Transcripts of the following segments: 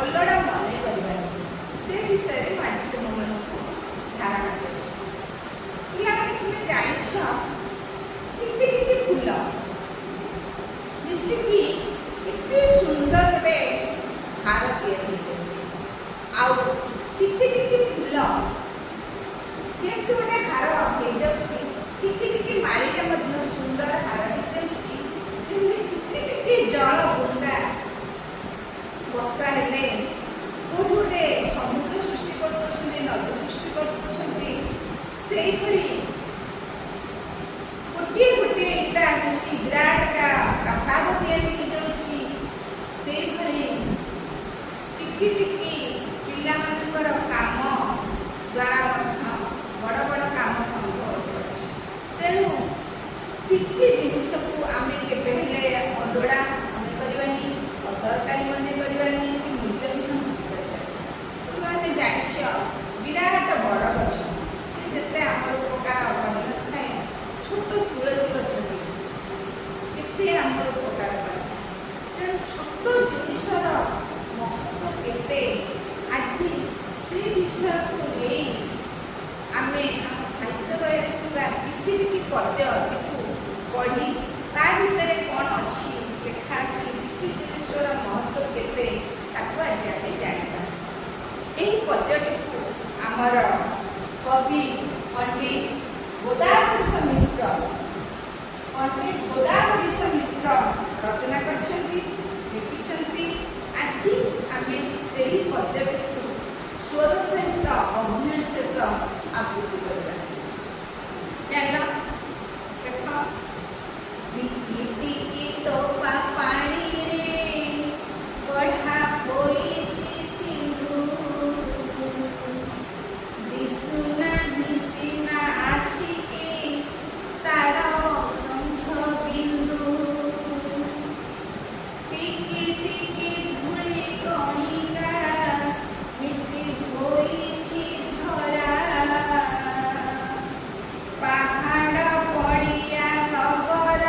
ଅଲୋଡ଼ା ମନେ କରିବାନି ସେ ବିଷୟରେ ମୁଁ ଆଜି ତୁମମାନଙ୍କୁ ଧାରଣା ଦେବି। ପିଲାମାନେ ତୁମେ ଜାଣିଛ ଟିକେ ଟିକେ ଫୁଲ ମିଶିକି କେତେ ସୁନ୍ଦର ଗୋଟେ ହାର ତିଆରି ହେଇଯାଉଛି। ଆଉ ଟିକେ ଟିକେ ଫୁଲ ଯେହେତୁ ଗୋଟେ ହାର ହେଇଯାଉଛି, ଟିକେ ଟିକେ ମାଳିରେ ମଧ୍ୟ ସୁନ୍ଦର ହାର ହେଇଯାଉଛି। ସେମିତି ଟିକେ ଟିକେ ଜଳ ବୁନ୍ଦା ବର୍ଷା ହେଲେ କୋଉଠି ଗୋଟେ ସମୁଦ୍ର ସୃଷ୍ଟି କରିଦେଉଛନ୍ତି, ନଦୀ ସୃଷ୍ଟି କରିଦେଉଛନ୍ତି। ସେଇଭଳି ଗୋଟିଏ ଗୋଟିଏ ଇଟା ମିଶି ବିରାଟ ପ୍ରାସାଦ ତିଆରି ହେଇଯାଉଛି। ସେଇଭଳି ଟିକି ଟିକି ପିଲାମାନଙ୍କର କାମ ଦ୍ୱାରା ମଧ୍ୟ ବଡ଼ ବଡ଼ କାମ ସମ୍ଭବ ହେଉଛି। ତେଣୁ ଟିକି ଜିନିଷକୁ ଆମେ କେବେ ହେଲେ ଅଲୋଡ଼ା ମନେ କରିବାନି, ଅଦରକାରୀ ମନେ କରିବାନି, ମୂଲ୍ୟହୀନ ମନେ କରିବାନି। ତୁମେ ଜାଣିଛ ବିରାଟ ବଡ଼ ଗଛ ସେ ଯେତେ ଆମର ଉପକାର କରିନଥାଏ, ଛୋଟ ତୁଳସୀ ଗଛ କେତେ ଆମର ଉପକାର କରେ। ତେଣୁ ଛୋଟ ଜିନିଷର ମହତ୍ଵ କେତେ, ଆଜି ସେ ବିଷୟକୁ ନେଇ ଆମେ ଆମ ସାହିତ୍ୟ ବହିରେ ଥିବା ଟିକି ଟିକି ପଦ୍ୟଟିକୁ ପଢ଼ି ତା ଭିତରେ କ'ଣ ଅଛି ଲେଖା ଅଛି, ଟିକି ଜିନିଷର ମହତ୍ଵ କେତେ, ତାକୁ ଆଜି ଆମେ ଜାଣିବା। ଏହି ପଦ୍ୟଟିକୁ ଆମର କବି ପଣ୍ଡିତ ଗୋଦାବରୀଶ ମିଶ୍ର ରଚନା କରିଛନ୍ତି, ଲେଖିଛନ୍ତି। ଆଜି ଆମେ ସେହି ପଦ୍ୟଟିକୁ ସ୍ୱର ସହିତ ଅଭିନୟ ସହିତ ଆବୃତ୍ତି କରିବା। ଚାଲ ଦେଖ। ଟିକି ଟିକି ଟୋପା ପାଣିରେ ଗଢ଼ା ହୋଇଛି ସିନ୍ଧୁ, ଦିଶୁନାହିଁ ସିନା ଆଖିକି ତାର ଅସଂଖ୍ୟ ବିନ୍ଦୁ। ଟିକି ଟିକି ଧୂଳି କଣିକା ମିଶି ହୋଇଛି ଧରା, ପାହାଡ଼ ପଡ଼ିଆ ନଗର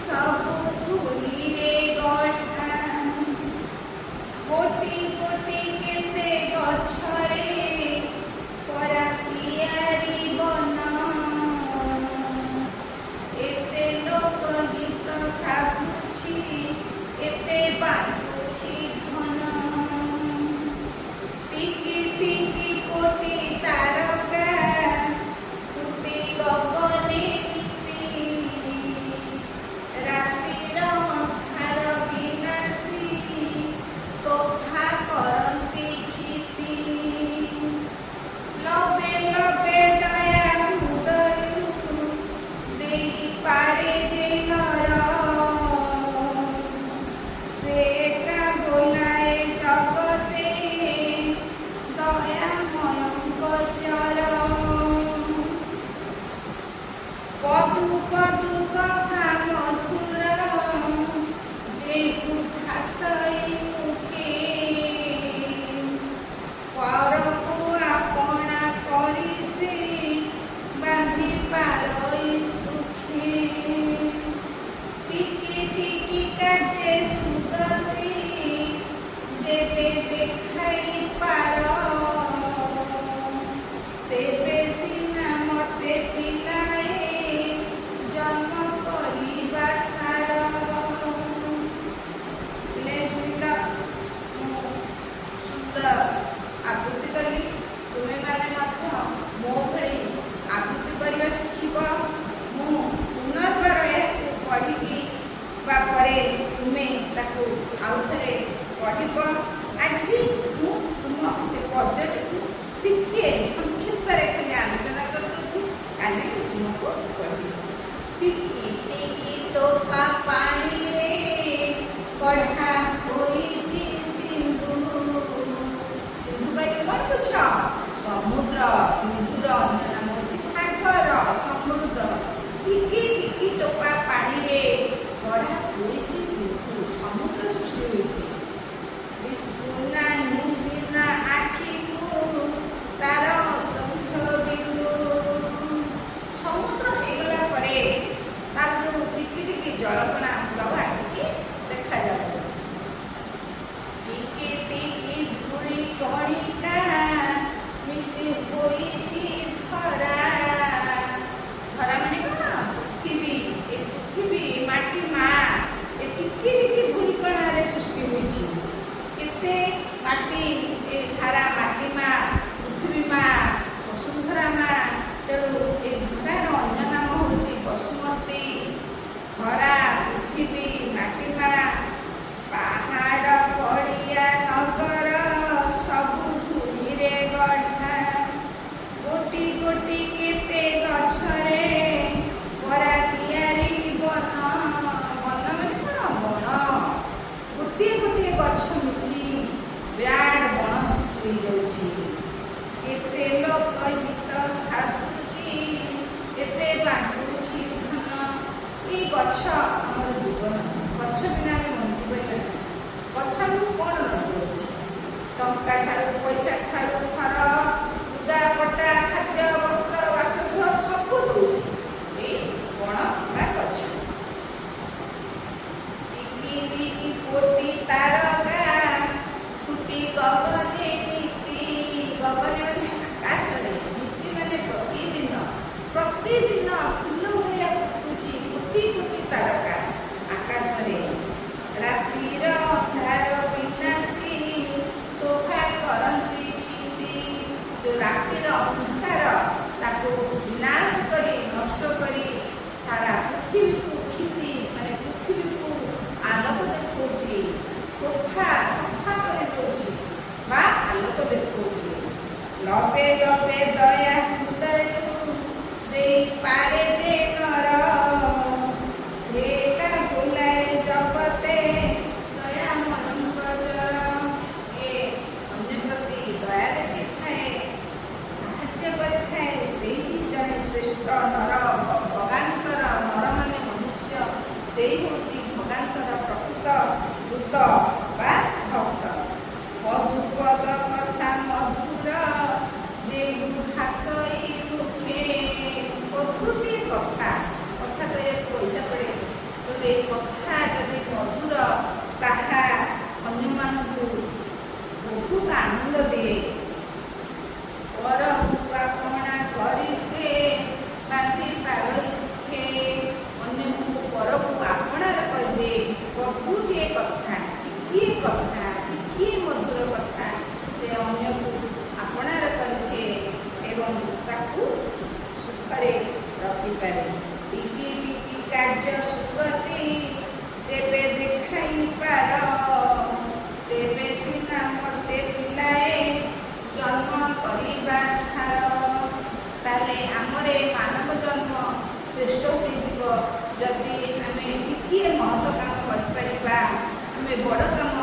ସବୁ ଧୂଳିରେ ଗଢ଼ା। କୋଟି କୋଟି କେତେ ଗଛରେ ପରା ତିଆରି ବନ, ଏତେ ଲୋକହିତ ସାଧୁଛି ଏତେ ବାଣ୍ଟୁଛି ଧନ। ଟିକି ଟିକି କୋଟି ତାରକା ଫୁଟି ଗଗନେ ନିତି, ରାତିର ଅନ୍ଧାର ବିନାଶୀ ତୋଫା କରନ୍ତି କ୍ଷିତି। ଲବେ ଲବେ ଦୟା ହୃଦୟରୁ ଦେଇପାରେ ଯେ ନର, ସେ ଏକା ବୋଲାଏ ଜଗତେ ଦୟାମୟଙ୍କ ଚର। ପଦୁ ପଦୁ କଥା ମଧୁର ଯେକୁ ଭାଷଇ ମୁଖେ, ପରକୁ ଆପଣା କରି ସେ ବାନ୍ଧି ପାରଇ ସୁଖେ। ଟିକି ଟିକି କାର୍ଯ୍ୟ ସୁଗତି ଯେବେ ଦେଖାଇ ପାର, ତେବେ ସିନା ମତେ ପିଲାଏ ଜନ୍ମ କରିବା ସାର। ପିଲେ ଶୁଣିଲ, ମୁଁ ସୁନ୍ଦର ଆବୃତ୍ତି କଲି। ତୁମେମାନେ ମଧ୍ୟ ମୋ ଭଳି ଆବୃତ୍ତି କରିବା ଶିଖିବ। ମୁଁ ପୁନର୍ବାର ଏହାକୁ ପଢ଼ିବି ବା ପରେ ତୁମେ ତାକୁ ଆଉ ଥରେ ପଢ଼ିବ। ଆଜି ମୁଁ ତୁମ ସେ ପଦ୍ୟଟିକୁ ଟିକେ ସଂକ୍ଷିପ୍ତରେ ଖାଲି ଆଲୋଚନା କରିଦେଉଛି, କାଲି ମୁଁ ତୁମକୁ ପଢ଼ିବି। ଟିକି ଟିକି ଟୋପା ପାଣିରେ ଗଢ଼ା ହୋଇଛି ସିନ୍ଧୁ। ସିନ୍ଧୁ କହିଲେ କ'ଣ ବୁଝ? ସମୁଦ୍ର। ସିନ୍ଧୁର ଅନ୍ୟ ନାମ ହେଉଛି ସାଗର, ସମୁଦ୍ର। ଟିକି ଟିକି ଟୋପା ପାଣିରେ ଗଢ଼ା ହୋଇଛି ସିନ୍ଧୁ, ସମୁଦ୍ର ସୃଷ୍ଟି ହୋଇଛି। ଦିଶୁନାହିଁ ସିନା ଆଖିକୁ ତାର ଅସଂଖ୍ୟ ବିନ୍ଦୁ। ସମୁଦ୍ର ହେଇଗଲା ପରେ ତାର ଯୋଉ ଟିକି ଟିକି ଜଳକଣା ଆଖିକି ଦେଖାଯାଉ। ଟିକି କଣିକା ମିଶି ହୋଇଛି ଧରା। ଧରା ମାନେ କଣ? ପୃଥିବୀ। ଏ ପୃଥିବୀ ମାଟି ମା ଏ ଟିକି ଟିକି ଧୂଳିକଣାରେ ସୃଷ୍ଟି ହୋଇଛି। କେତେ ମାଟି, ଏ ସାରା ମାଟି ମା, ପୃଥିବୀ ମା, ବସୁନ୍ଧରା ମା। ତେଣୁ ଏ ଧରାର ଅନ୍ୟ ନାମ ହେଉଛି ବସୁମତୀ। ଧରା, ପୃଥିବୀ, ମାଟି ମା, ପାହାଡ଼ ପଡ଼ିଆ ନଗର ସବୁ ଧୂଳିରେ ଗଢ଼ା। ଗୋଟି ଗୋଟି କେତେ ଗଛରେ ପରା ତିଆରି ବନ। ବନ ମାନେ କଣ? ବଣ। ଗୋଟିଏ ଗୋଟିଏ ଗଛ ମିଶି ବିରାଟ ବଣ ସୃଷ୍ଟି ହେଇଯାଉଛି। କେତେ ଲୋକ ହିତ ସାଧୁଛି, କେତେ ବାଣ୍ଟୁଛି ଧନ। ଏଇ ଗଛ ଆମର ଜୀବନ। ଗଛ ବିନା ଆମେ ବଞ୍ଚିପାରିବା ନାହିଁ। ଗଛ ଆମକୁ କ'ଣ ନ ଦେଉଛି? ଟଙ୍କା ଠାରୁ, ପଇସା ଠାରୁ, ଘର, ଲୁଗାପଟା, ଖାଦ୍ୟ, ବସ୍ତ୍ର, ବାସଗୃହ ସବୁ ଦେଉଛି ଏଇ ବଣ ବା ଗଛ। ଟିକି ଟିକି କୋଟି ତାରକା ଫୁଟି ଗଗନେ ନୀତି। ଗଗନେ ମାନେ ଆକାଶରେ, ନୀତି ମାନେ ପ୍ରତିଦିନ। ପ୍ରତିଦିନ ଫୁଲ ଭଳିଆ ଫୁଟୁଛି କୋଟି କୋଟି ତାରକା ଆକାଶରେ। ରାତିର ଅନ୍ଧାର ବିନାଶୀ ତୋଫା କରନ୍ତି କ୍ଷିତି। ଯୋଉ ରାତିର ଅନ୍ଧକାର ତାକୁ ବିନାଶ କରି, ନଷ୍ଟ କରି ସାରା ପୃଥିବୀକୁ, କ୍ଷିତି ମାନେ ପୃଥିବୀକୁ ଆଲୋକ ଦେଖାଉଛି। ତୋଫା ସଫା କରି ଦେଉଛି ବା ଆଲୋକ ଦେଖାଉଛି। ଲବେ ଲବେ ଦୟା ହୃଦୟରୁ ଦେଇପାରେ ଯେ ନର। ସେ କା ବୁଲାଏ ଜଗତେ ଦୟା ମନଙ୍କର। ଯିଏ ଅନ୍ୟ ପ୍ରତି ଦୟା ଦେଖିଥାଏ, ସାହାଯ୍ୟ କରିଥାଏ, ସେହି ଜଣେ ଶ୍ରେଷ୍ଠ ନର। ଭଗବାନଙ୍କର, ନର ମାନେ ମନୁଷ୍ୟ, ସେହି ହେଉଛି ଭଗବାନଙ୍କର ପ୍ରକୃତ ଦୂତ ବା ଭକ୍ତ। ମଧୁପଦ କଥା ମଧୁର ଯେଉଁ ଭାଷଇ ମୁଖେ। ଗୋଟିଏ କଥା, କଥା କହିବାକୁ ପଇସା ପଡ଼େ। ତେଣୁ ଏଇ କଥା ଯଦି ମଧୁର, ତାହା ଅନ୍ୟମାନଙ୍କୁ ବହୁତ ଆନନ୍ଦ ଦିଏ। ପରକୁ ଆପଣା କରି ସେ ବାନ୍ଧି ପାରଇ ସୁଖେ। ଅନ୍ୟକୁ ପରକୁ ଆପଣାର କରିଦିଏ। ବହୁଟିଏ କଥା, ଟିକିଏ କଥା, ଟିକିଏ ମଧୁର କଥା ସେ ଅନ୍ୟକୁ ଆପଣାର କରିଦିଏ ଏବଂ ତାକୁ ସୁଖରେ ରଖିପାରେ। ଟିକି ଟିକି କାର୍ଯ୍ୟ ସୁଗତି ତେବେ ଦେଖାଇ ପାର। ତେବେ ସିନା ମୋତେ ପିଲାଏ ଜନ୍ମ କରିବା ସାର। ତାହେଲେ ଆମର ଏ ମାନବ ଜନ୍ମ ଶ୍ରେଷ୍ଠ ହୋଇଯିବ ଯଦି ଆମେ ଟିକିଏ ମହତ କାମ କରିପାରିବା। ଆମେ ବଡ଼ କାମ